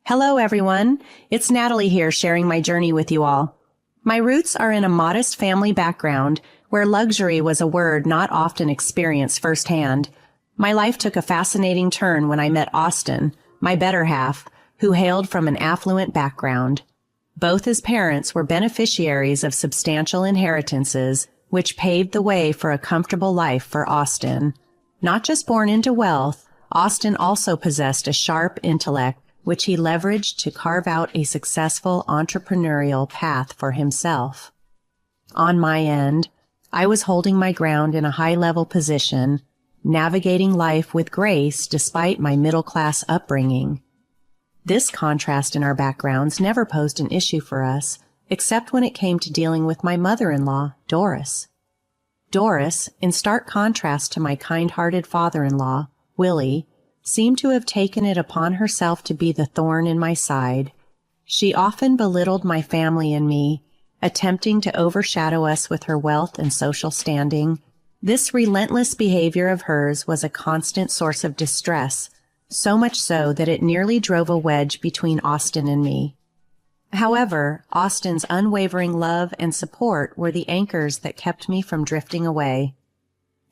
Hello, everyone. It's Natalie here sharing my journey with you all. My roots are in a modest family background where luxury was a word not often experienced firsthand. My life took a fascinating turn when I met Austin, my better half, who hailed from an affluent background. Both his parents were beneficiaries of substantial inheritances, which paved the way for a comfortable life for Austin. Not just born into wealth, Austin also possessed a sharp intellect, which he leveraged to carve out a successful entrepreneurial path for himself. On my end, I was holding my ground in a high-level position, navigating life with grace despite my middle-class upbringing. This contrast in our backgrounds never posed an issue for us, except when it came to dealing with my mother-in-law, Doris. Doris, in stark contrast to my kind-hearted father-in-law, Willie, seemed to have taken it upon herself to be the thorn in my side. She often belittled my family and me, attempting to overshadow us with her wealth and social standing. This relentless behavior of hers was a constant source of distress, so much so that it nearly drove a wedge between Austin and me. However, Austin's unwavering love and support were the anchors that kept me from drifting away.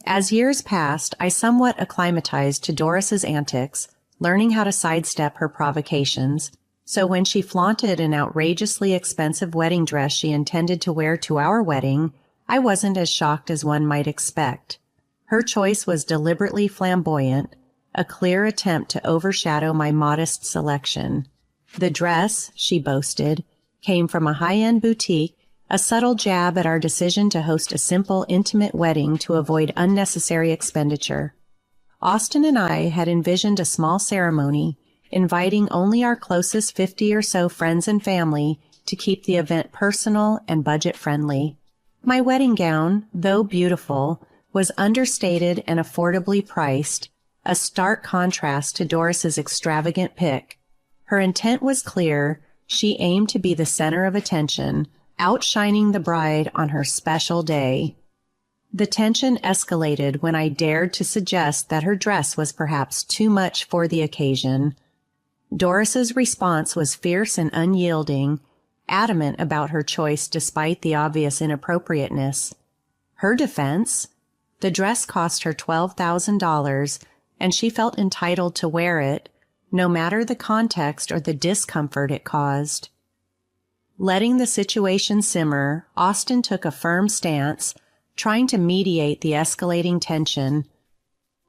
As years passed, I somewhat acclimatized to Doris's antics, learning how to sidestep her provocations, so when she flaunted an outrageously expensive wedding dress she intended to wear to our wedding, I wasn't as shocked as one might expect. Her choice was deliberately flamboyant, a clear attempt to overshadow my modest selection. The dress, she boasted, came from a high-end boutique, a subtle jab at our decision to host a simple, intimate wedding to avoid unnecessary expenditure. Austin and I had envisioned a small ceremony, inviting only our closest 50 or so friends and family to keep the event personal and budget-friendly. My wedding gown, though beautiful, was understated and affordably priced, a stark contrast to Doris's extravagant pick. Her intent was clear. She aimed to be the center of attention, outshining the bride on her special day. The tension escalated when I dared to suggest that her dress was perhaps too much for the occasion. Doris's response was fierce and unyielding, adamant about her choice despite the obvious inappropriateness. Her defense? The dress cost her $12,000, and she felt entitled to wear it, no matter the context or the discomfort it caused. Letting the situation simmer, Austin took a firm stance, trying to mediate the escalating tension.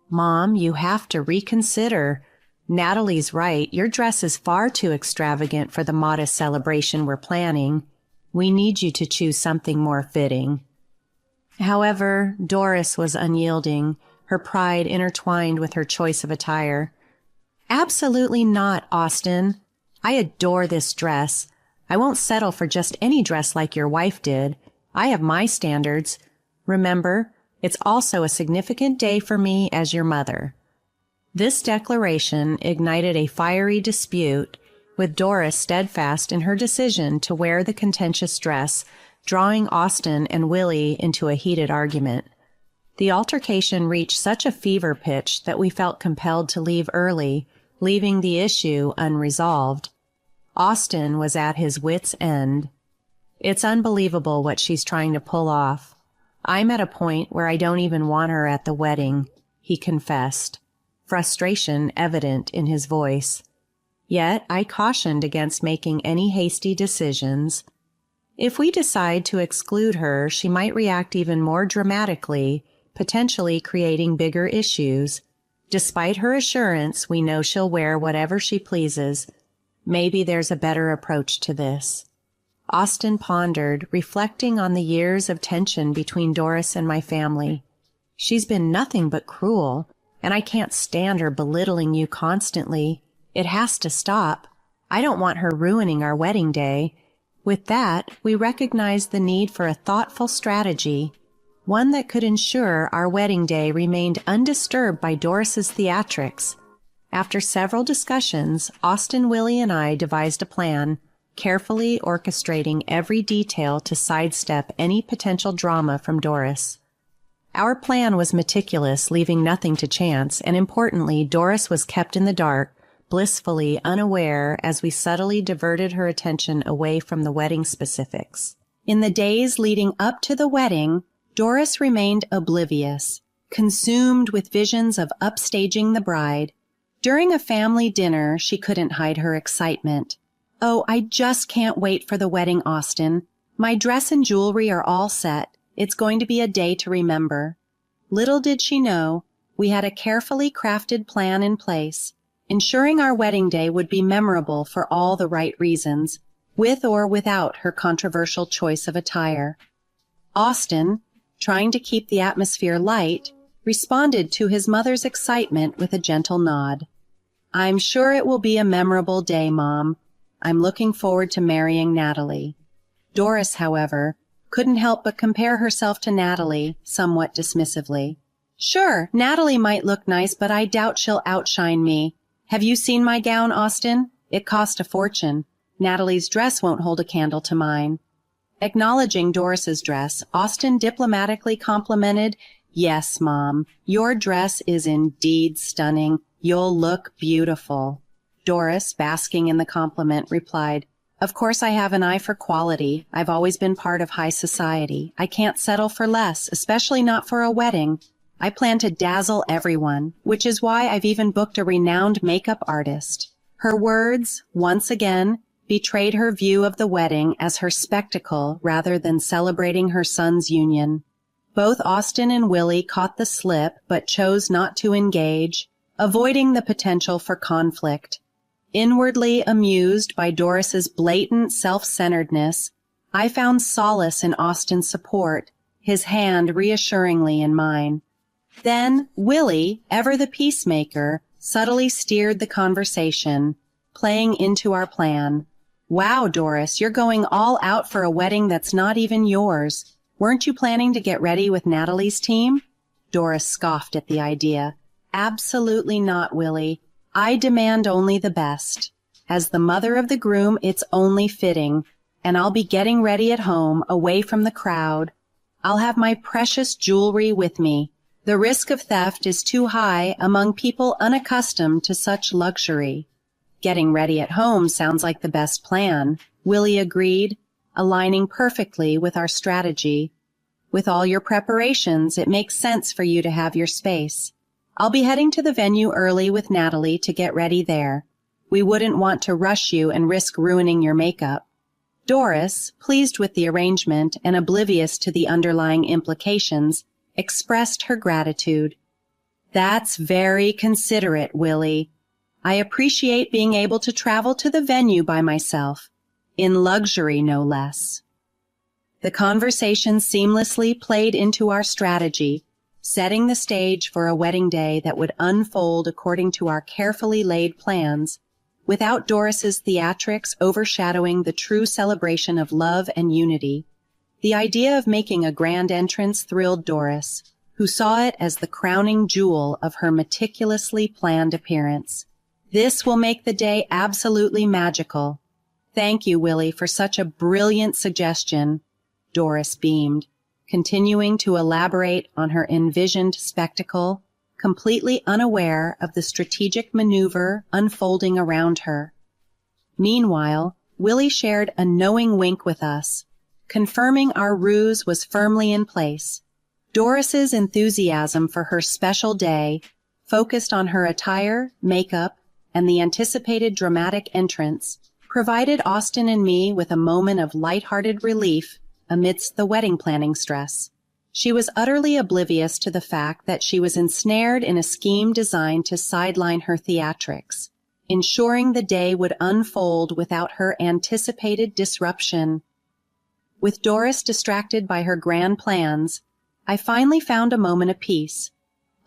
"Mom, you have to reconsider. Natalie's right. Your dress is far too extravagant for the modest celebration we're planning. We need you to choose something more fitting." However, Doris was unyielding, her pride intertwined with her choice of attire. "Absolutely not, Austin. I adore this dress. I won't settle for just any dress like your wife did. I have my standards. Remember, it's also a significant day for me as your mother." This declaration ignited a fiery dispute, with Doris steadfast in her decision to wear the contentious dress, drawing Austin and Willie into a heated argument. The altercation reached such a fever pitch that we felt compelled to leave early, leaving the issue unresolved. Austin was at his wit's end. "It's unbelievable what she's trying to pull off. I'm at a point where I don't even want her at the wedding," he confessed, frustration evident in his voice. Yet I cautioned against making any hasty decisions. If we decide to exclude her, she might react even more dramatically, potentially creating bigger issues. Despite her assurance, we know she'll wear whatever she pleases. Maybe there's a better approach to this. Austin pondered, reflecting on the years of tension between Doris and my family. "She's been nothing but cruel, and I can't stand her belittling you constantly. It has to stop. I don't want her ruining our wedding day." With that, we recognized the need for a thoughtful strategy, one that could ensure our wedding day remained undisturbed by Doris's theatrics. After several discussions, Austin, Willie, and I devised a plan, carefully orchestrating every detail to sidestep any potential drama from Doris. Our plan was meticulous, leaving nothing to chance, and importantly, Doris was kept in the dark, blissfully unaware as we subtly diverted her attention away from the wedding specifics. In the days leading up to the wedding, Doris remained oblivious, consumed with visions of upstaging the bride. During a family dinner, she couldn't hide her excitement. "Oh, I just can't wait for the wedding, Austin. My dress and jewelry are all set. It's going to be a day to remember." Little did she know, we had a carefully crafted plan in place, ensuring our wedding day would be memorable for all the right reasons, with or without her controversial choice of attire. Austin, trying to keep the atmosphere light, responded to his mother's excitement with a gentle nod. "I'm sure it will be a memorable day, Mom. I'm looking forward to marrying Natalie." Doris, however, couldn't help but compare herself to Natalie, somewhat dismissively. "Sure, Natalie might look nice, but I doubt she'll outshine me. Have you seen my gown, Austin? It cost a fortune. Natalie's dress won't hold a candle to mine." Acknowledging Doris's dress, Austin diplomatically complimented, "Yes, Mom, your dress is indeed stunning. You'll look beautiful." Doris, basking in the compliment, replied, "Of course I have an eye for quality. I've always been part of high society. I can't settle for less, especially not for a wedding. I plan to dazzle everyone, which is why I've even booked a renowned makeup artist." Her words, once again, betrayed her view of the wedding as her spectacle rather than celebrating her son's union. Both Austin and Willie caught the slip but chose not to engage, avoiding the potential for conflict. Inwardly amused by Doris's blatant self-centeredness, I found solace in Austin's support, his hand reassuringly in mine. Then Willie, ever the peacemaker, subtly steered the conversation, playing into our plan. "Wow, Doris, you're going all out for a wedding that's not even yours. Weren't you planning to get ready with Natalie's team?" Doris scoffed at the idea. "Absolutely not, Willie. I demand only the best. As the mother of the groom, it's only fitting, and I'll be getting ready at home, away from the crowd. I'll have my precious jewelry with me. The risk of theft is too high among people unaccustomed to such luxury." "Getting ready at home sounds like the best plan," Willie agreed, aligning perfectly with our strategy. "With all your preparations, it makes sense for you to have your space. I'll be heading to the venue early with Natalie to get ready there. We wouldn't want to rush you and risk ruining your makeup." Doris, pleased with the arrangement and oblivious to the underlying implications, expressed her gratitude. "That's very considerate, Willie. I appreciate being able to travel to the venue by myself, in luxury no less." The conversation seamlessly played into our strategy, setting the stage for a wedding day that would unfold according to our carefully laid plans, without Doris's theatrics overshadowing the true celebration of love and unity. The idea of making a grand entrance thrilled Doris, who saw it as the crowning jewel of her meticulously planned appearance. "This will make the day absolutely magical." "Thank you, Willie, for such a brilliant suggestion," Doris beamed, continuing to elaborate on her envisioned spectacle, completely unaware of the strategic maneuver unfolding around her. Meanwhile, Willie shared a knowing wink with us, confirming our ruse was firmly in place. Doris's enthusiasm for her special day, focused on her attire, makeup, and the anticipated dramatic entrance, provided Austin and me with a moment of lighthearted relief amidst the wedding planning stress. She was utterly oblivious to the fact that she was ensnared in a scheme designed to sideline her theatrics, ensuring the day would unfold without her anticipated disruption. With Doris distracted by her grand plans, I finally found a moment of peace,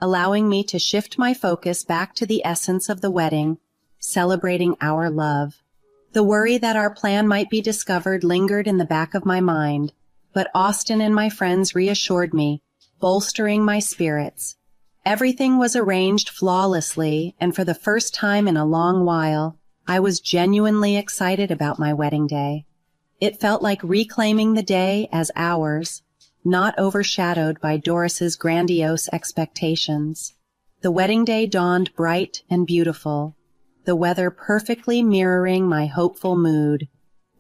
allowing me to shift my focus back to the essence of the wedding, celebrating our love. The worry that our plan might be discovered lingered in the back of my mind, but Austin and my friends reassured me, bolstering my spirits. Everything was arranged flawlessly, and for the first time in a long while, I was genuinely excited about my wedding day. It felt like reclaiming the day as ours, not overshadowed by Doris's grandiose expectations. The wedding day dawned bright and beautiful. The the weather perfectly mirroring my hopeful mood.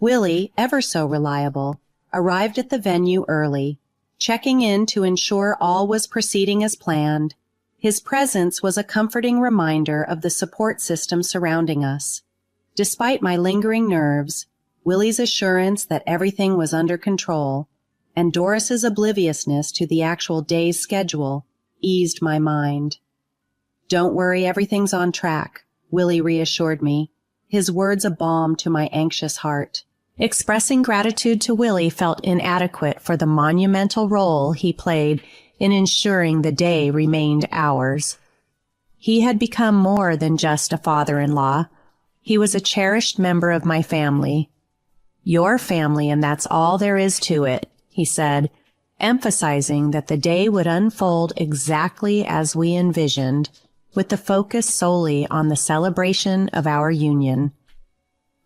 Willie, ever so reliable, arrived at the venue early, checking in to ensure all was proceeding as planned. His presence was a comforting reminder of the support system surrounding us. Despite my lingering nerves, Willie's assurance that everything was under control, and Doris's obliviousness to the actual day's schedule eased my mind. "Don't worry, everything's on track," Willie reassured me, his words a balm to my anxious heart. Expressing gratitude to Willie felt inadequate for the monumental role he played in ensuring the day remained ours. He had become more than just a father-in-law. He was a cherished member of my family. "Your family, and that's all there is to it," he said, emphasizing that the day would unfold exactly as we envisioned, with the focus solely on the celebration of our union.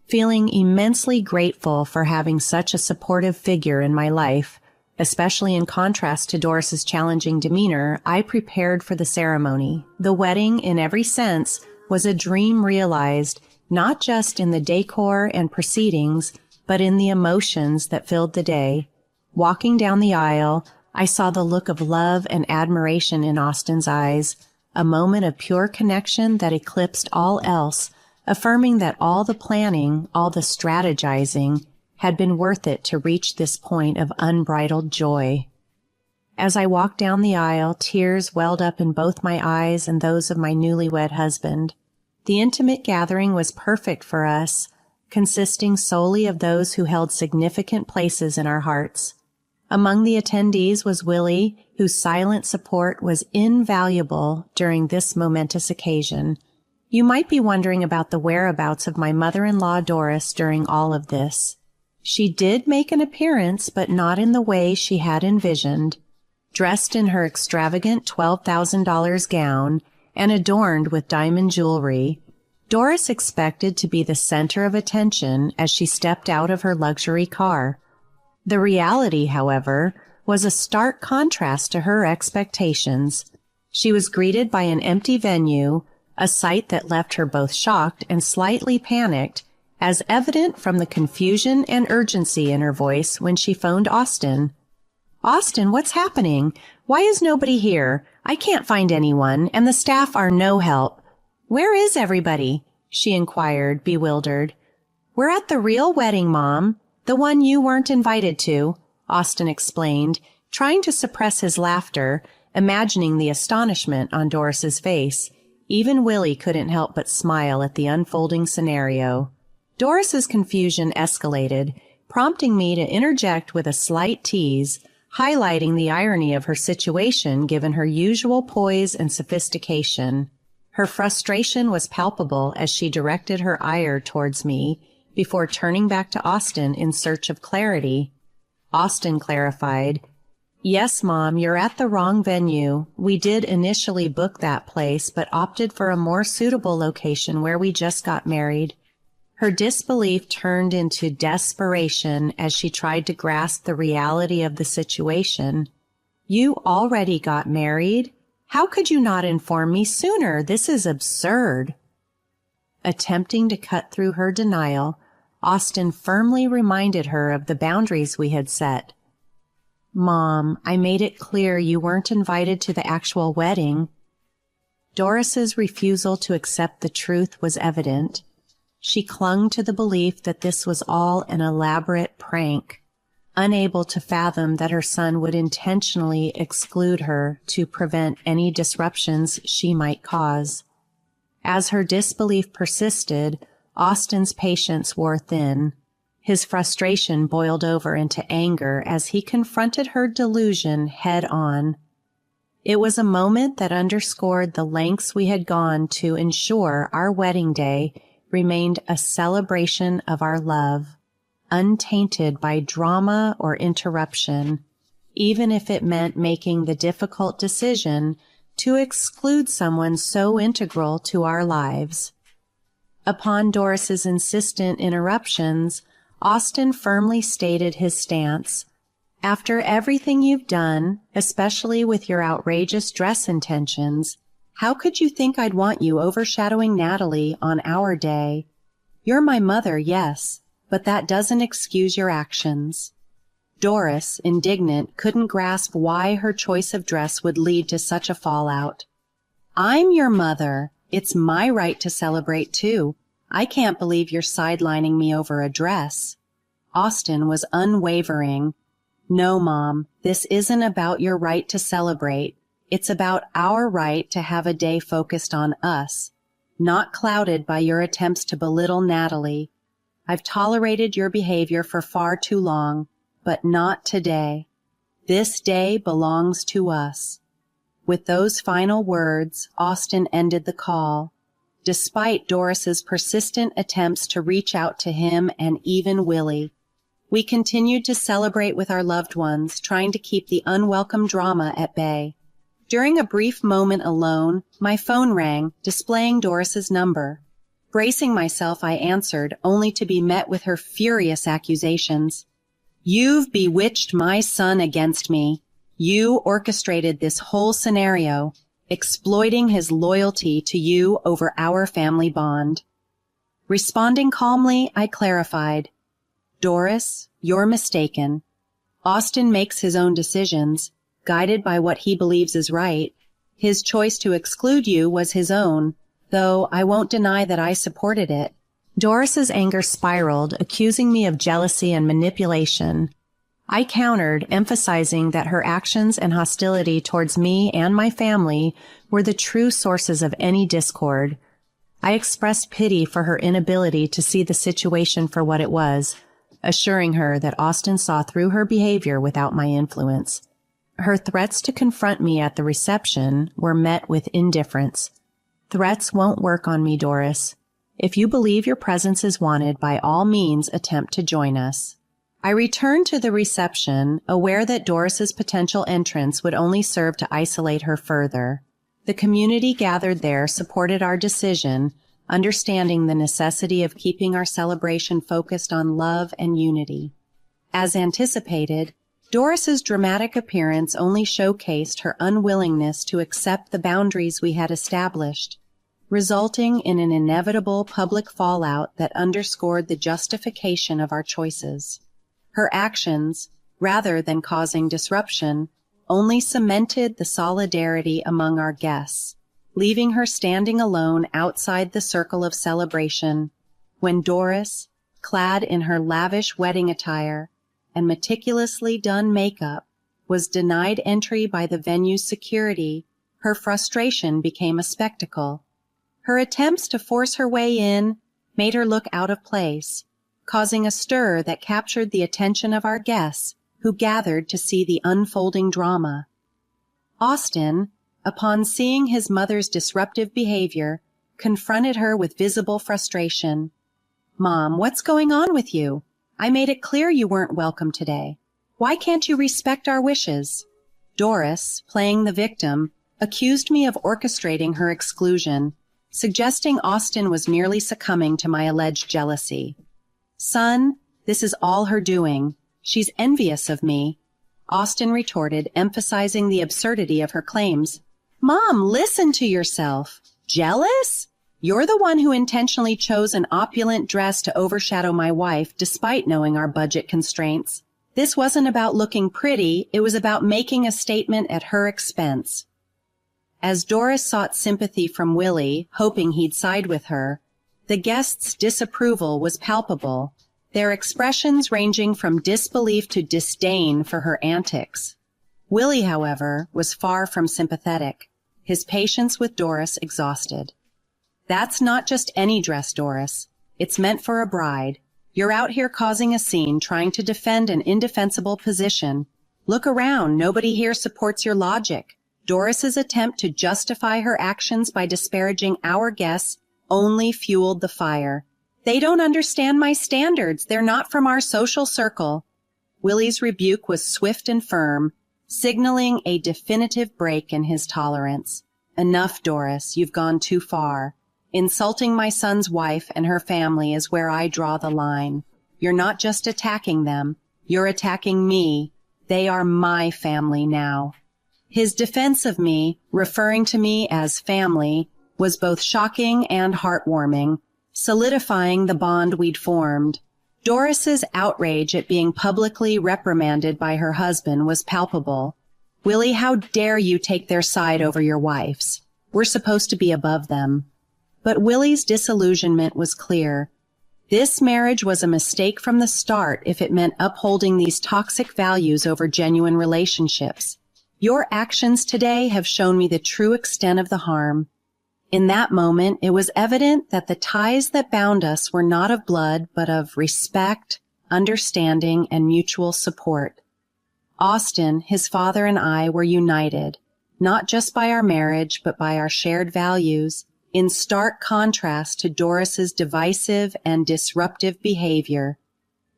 Feeling immensely grateful for having such a supportive figure in my life, especially in contrast to Doris's challenging demeanor, I prepared for the ceremony. The wedding, in every sense, was a dream realized, not just in the decor and proceedings, but in the emotions that filled the day. Walking down the aisle, I saw the look of love and admiration in Austin's eyes, a moment of pure connection that eclipsed all else, affirming that all the planning, all the strategizing, had been worth it to reach this point of unbridled joy. As I walked down the aisle, tears welled up in both my eyes and those of my newlywed husband. The intimate gathering was perfect for us, consisting solely of those who held significant places in our hearts. Among the attendees was Willie, whose silent support was invaluable during this momentous occasion. You might be wondering about the whereabouts of my mother-in-law Doris during all of this. She did make an appearance, but not in the way she had envisioned. Dressed in her extravagant $12,000 gown and adorned with diamond jewelry, Doris expected to be the center of attention as she stepped out of her luxury car. The reality, however, was a stark contrast to her expectations. She was greeted by an empty venue, a sight that left her both shocked and slightly panicked, as evident from the confusion and urgency in her voice when she phoned Austin. "Austin, what's happening? Why is nobody here? I can't find anyone, and the staff are no help. Where is everybody?" she inquired, bewildered. "We're at the real wedding, Mom, the one you weren't invited to," Austin explained, trying to suppress his laughter, imagining the astonishment on Doris's face. Even Willie couldn't help but smile at the unfolding scenario. Doris's confusion escalated, prompting me to interject with a slight tease, highlighting the irony of her situation given her usual poise and sophistication. Her frustration was palpable as she directed her ire towards me before turning back to Austin in search of clarity. Austin clarified, "Yes, Mom, you're at the wrong venue. We did initially book that place, but opted for a more suitable location where we just got married." Her disbelief turned into desperation as she tried to grasp the reality of the situation. "You already got married? How could you not inform me sooner? This is absurd." Attempting to cut through her denial, Austin firmly reminded her of the boundaries we had set. "Mom, I made it clear you weren't invited to the actual wedding." Doris's refusal to accept the truth was evident. She clung to the belief that this was all an elaborate prank, unable to fathom that her son would intentionally exclude her to prevent any disruptions she might cause. As her disbelief persisted, Austin's patience wore thin. His frustration boiled over into anger as he confronted her delusion head-on. It was a moment that underscored the lengths we had gone to ensure our wedding day remained a celebration of our love, untainted by drama or interruption, even if it meant making the difficult decision to exclude someone so integral to our lives. Upon Doris's insistent interruptions, Austin firmly stated his stance. "After everything you've done, especially with your outrageous dress intentions, How could you think I'd want you overshadowing Natalie on our day? You're my mother, yes, but that doesn't excuse your actions. Doris, indignant, couldn't grasp why her choice of dress would lead to such a fallout. I'm your mother. It's my right to celebrate, too. I can't believe you're sidelining me over a dress. Austin was unwavering. No, Mom, this isn't about your right to celebrate. It's about our right to have a day focused on us, not clouded by your attempts to belittle Natalie. I've tolerated your behavior for far too long, but not today. This day belongs to us. With those final words, Austin ended the call. Despite Doris's persistent attempts to reach out to him and even Willie, we continued to celebrate with our loved ones, trying to keep the unwelcome drama at bay. During a brief moment alone, my phone rang, displaying Doris's number. Bracing myself, I answered, only to be met with her furious accusations. You've bewitched my son against me. You orchestrated this whole scenario, exploiting his loyalty to you over our family bond. Responding calmly, I clarified. Doris, you're mistaken. Austin makes his own decisions, guided by what he believes is right. His choice to exclude you was his own, though I won't deny that I supported it. Doris's anger spiraled, accusing me of jealousy and manipulation. I countered, emphasizing that her actions and hostility towards me and my family were the true sources of any discord. I expressed pity for her inability to see the situation for what it was, assuring her that Austin saw through her behavior without my influence. Her threats to confront me at the reception were met with indifference. Threats won't work on me, Doris. If you believe your presence is wanted, by all means attempt to join us. I returned to the reception, aware that Doris's potential entrance would only serve to isolate her further. The community gathered there supported our decision, understanding the necessity of keeping our celebration focused on love and unity. As anticipated, Doris's dramatic appearance only showcased her unwillingness to accept the boundaries we had established, resulting in an inevitable public fallout that underscored the justification of our choices. Her actions, rather than causing disruption, only cemented the solidarity among our guests, leaving her standing alone outside the circle of celebration. When Doris, clad in her lavish wedding attire and meticulously done makeup, was denied entry by the venue's security, her frustration became a spectacle. Her attempts to force her way in made her look out of place, causing a stir that captured the attention of our guests, who gathered to see the unfolding drama. Austin, upon seeing his mother's disruptive behavior, confronted her with visible frustration. Mom, what's going on with you? I made it clear you weren't welcome today. Why can't you respect our wishes? Doris, playing the victim, accused me of orchestrating her exclusion, suggesting Austin was merely succumbing to my alleged jealousy. Son, this is all her doing. She's envious of me, Austin retorted, emphasizing the absurdity of her claims. Mom, listen to yourself. Jealous? You're the one who intentionally chose an opulent dress to overshadow my wife despite knowing our budget constraints. This wasn't about looking pretty, it was about making a statement at her expense. As Doris sought sympathy from Willie, hoping he'd side with her, the guests' disapproval was palpable, their expressions ranging from disbelief to disdain for her antics. Willie, however, was far from sympathetic, his patience with Doris exhausted. That's not just any dress, Doris. It's meant for a bride. You're out here causing a scene, trying to defend an indefensible position. Look around. Nobody here supports your logic. Doris's attempt to justify her actions by disparaging our guests only fueled the fire. They don't understand my standards. They're not from our social circle. Willie's rebuke was swift and firm, signaling a definitive break in his tolerance. Enough, Doris. You've gone too far. Insulting my son's wife and her family is where I draw the line. You're not just attacking them. You're attacking me. They are my family now. His defense of me, referring to me as family, was both shocking and heartwarming, solidifying the bond we'd formed. Doris's outrage at being publicly reprimanded by her husband was palpable. "Willie, how dare you take their side over your wife's? We're supposed to be above them." But Willie's disillusionment was clear. This marriage was a mistake from the start if it meant upholding these toxic values over genuine relationships. "Your actions today have shown me the true extent of the harm." In that moment, it was evident that the ties that bound us were not of blood, but of respect, understanding, and mutual support. Austin, his father, and I were united, not just by our marriage, but by our shared values, in stark contrast to Doris's divisive and disruptive behavior.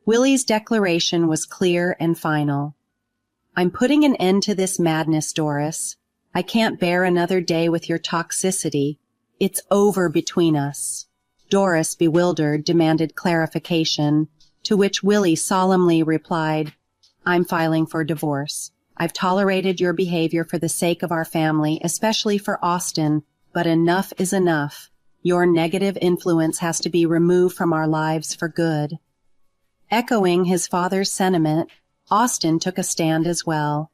Willie's declaration was clear and final. "I'm putting an end to this madness, Doris. I can't bear another day with your toxicity. It's over between us." Doris, bewildered, demanded clarification, to which Willie solemnly replied, "I'm filing for divorce. I've tolerated your behavior for the sake of our family, especially for Austin, but enough is enough. Your negative influence has to be removed from our lives for good." Echoing his father's sentiment, Austin took a stand as well.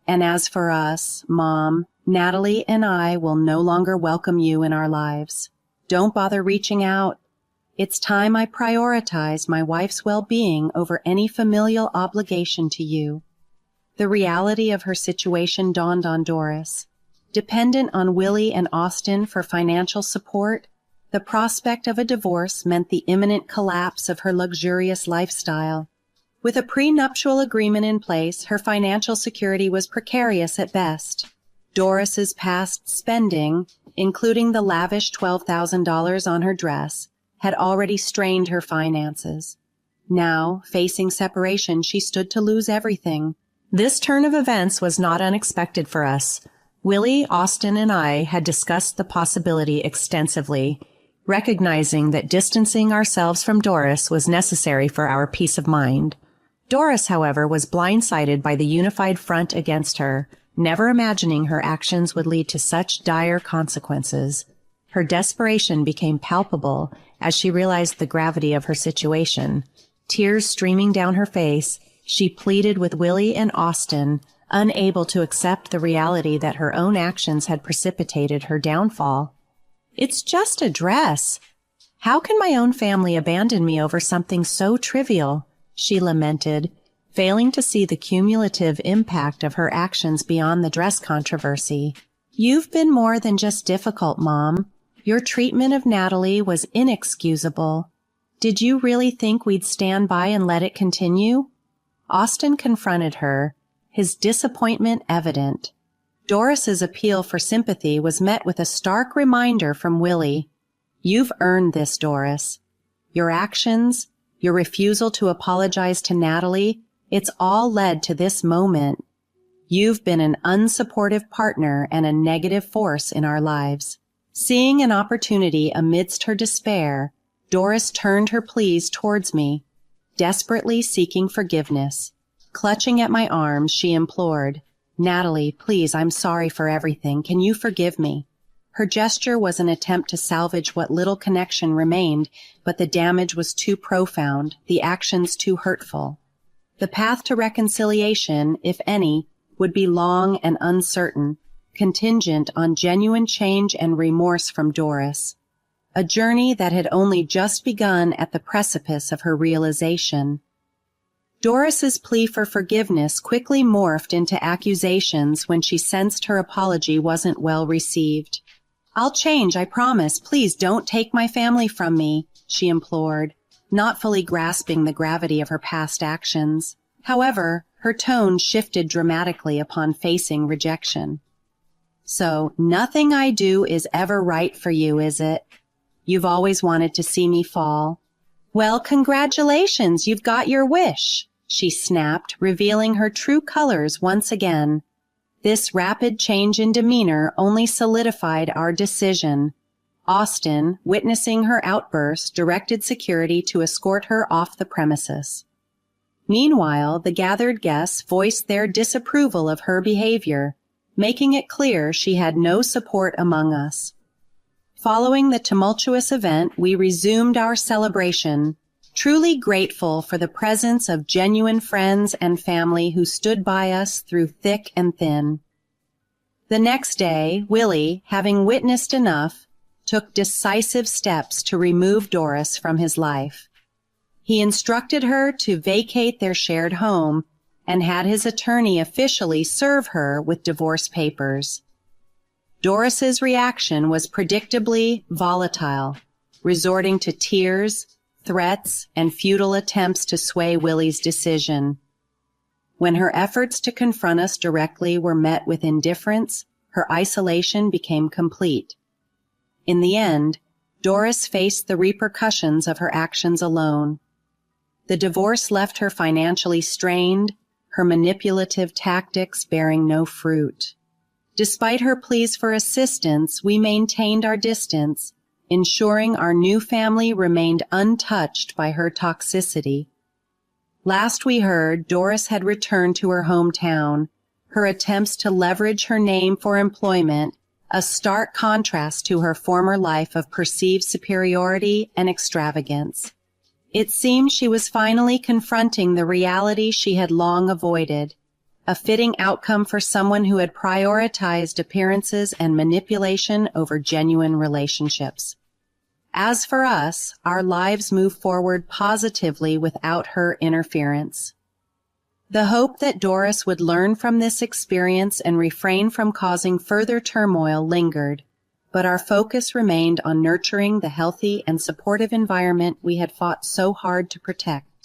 "And as for us, Mom, Natalie and I will no longer welcome you in our lives. Don't bother reaching out. It's time I prioritize my wife's well-being over any familial obligation to you." The reality of her situation dawned on Doris. Dependent on Willie and Austin for financial support, the prospect of a divorce meant the imminent collapse of her luxurious lifestyle. With a prenuptial agreement in place, her financial security was precarious at best. Doris's past spending, including the lavish $12,000 on her dress, had already strained her finances. Now, facing separation, she stood to lose everything. This turn of events was not unexpected for us. Willie, Austin, and I had discussed the possibility extensively, recognizing that distancing ourselves from Doris was necessary for our peace of mind. Doris, however, was blindsided by the unified front against her, never imagining her actions would lead to such dire consequences. Her desperation became palpable as she realized the gravity of her situation. Tears streaming down her face, she pleaded with Willie and Austin, unable to accept the reality that her own actions had precipitated her downfall. "It's just a dress. How can my own family abandon me over something so trivial?" she lamented, failing to see the cumulative impact of her actions beyond the dress controversy. "You've been more than just difficult, Mom. Your treatment of Natalie was inexcusable. Did you really think we'd stand by and let it continue?" Austin confronted her, his disappointment evident. Doris's appeal for sympathy was met with a stark reminder from Willie. "You've earned this, Doris. Your actions, your refusal to apologize to Natalie, it's all led to this moment. You've been an unsupportive partner and a negative force in our lives." Seeing an opportunity amidst her despair, Doris turned her pleas towards me, desperately seeking forgiveness. Clutching at my arms, she implored, "Natalie, please, I'm sorry for everything. Can you forgive me?" Her gesture was an attempt to salvage what little connection remained, but the damage was too profound, the actions too hurtful. The path to reconciliation, if any, would be long and uncertain, contingent on genuine change and remorse from Doris. A journey that had only just begun at the precipice of her realization. Doris's plea for forgiveness quickly morphed into accusations when she sensed her apology wasn't well received. "I'll change, I promise. Please don't take my family from me," she implored, not fully grasping the gravity of her past actions. However, her tone shifted dramatically upon facing rejection. "So, nothing I do is ever right for you, is it? You've always wanted to see me fall. Well, congratulations, you've got your wish," she snapped, revealing her true colors once again. This rapid change in demeanor only solidified our decision. Austin, witnessing her outburst, directed security to escort her off the premises. Meanwhile, the gathered guests voiced their disapproval of her behavior. making it clear she had no support among us. Following the tumultuous event, we resumed our celebration, truly grateful for the presence of genuine friends and family who stood by us through thick and thin. The next day, Willie, having witnessed enough, took decisive steps to remove Doris from his life. He instructed her to vacate their shared home and had his attorney officially serve her with divorce papers. Doris's reaction was predictably volatile, resorting to tears, threats, and futile attempts to sway Willie's decision. When her efforts to confront us directly were met with indifference, her isolation became complete. In the end, Doris faced the repercussions of her actions alone. The divorce left her financially strained, her manipulative tactics bearing no fruit. Despite her pleas for assistance, we maintained our distance, ensuring our new family remained untouched by her toxicity. Last we heard, Doris had returned to her hometown, her attempts to leverage her name for employment, a stark contrast to her former life of perceived superiority and extravagance. It seemed she was finally confronting the reality she had long avoided, a fitting outcome for someone who had prioritized appearances and manipulation over genuine relationships. As for us, our lives moved forward positively without her interference. The hope that Doris would learn from this experience and refrain from causing further turmoil lingered, but our focus remained on nurturing the healthy and supportive environment we had fought so hard to protect.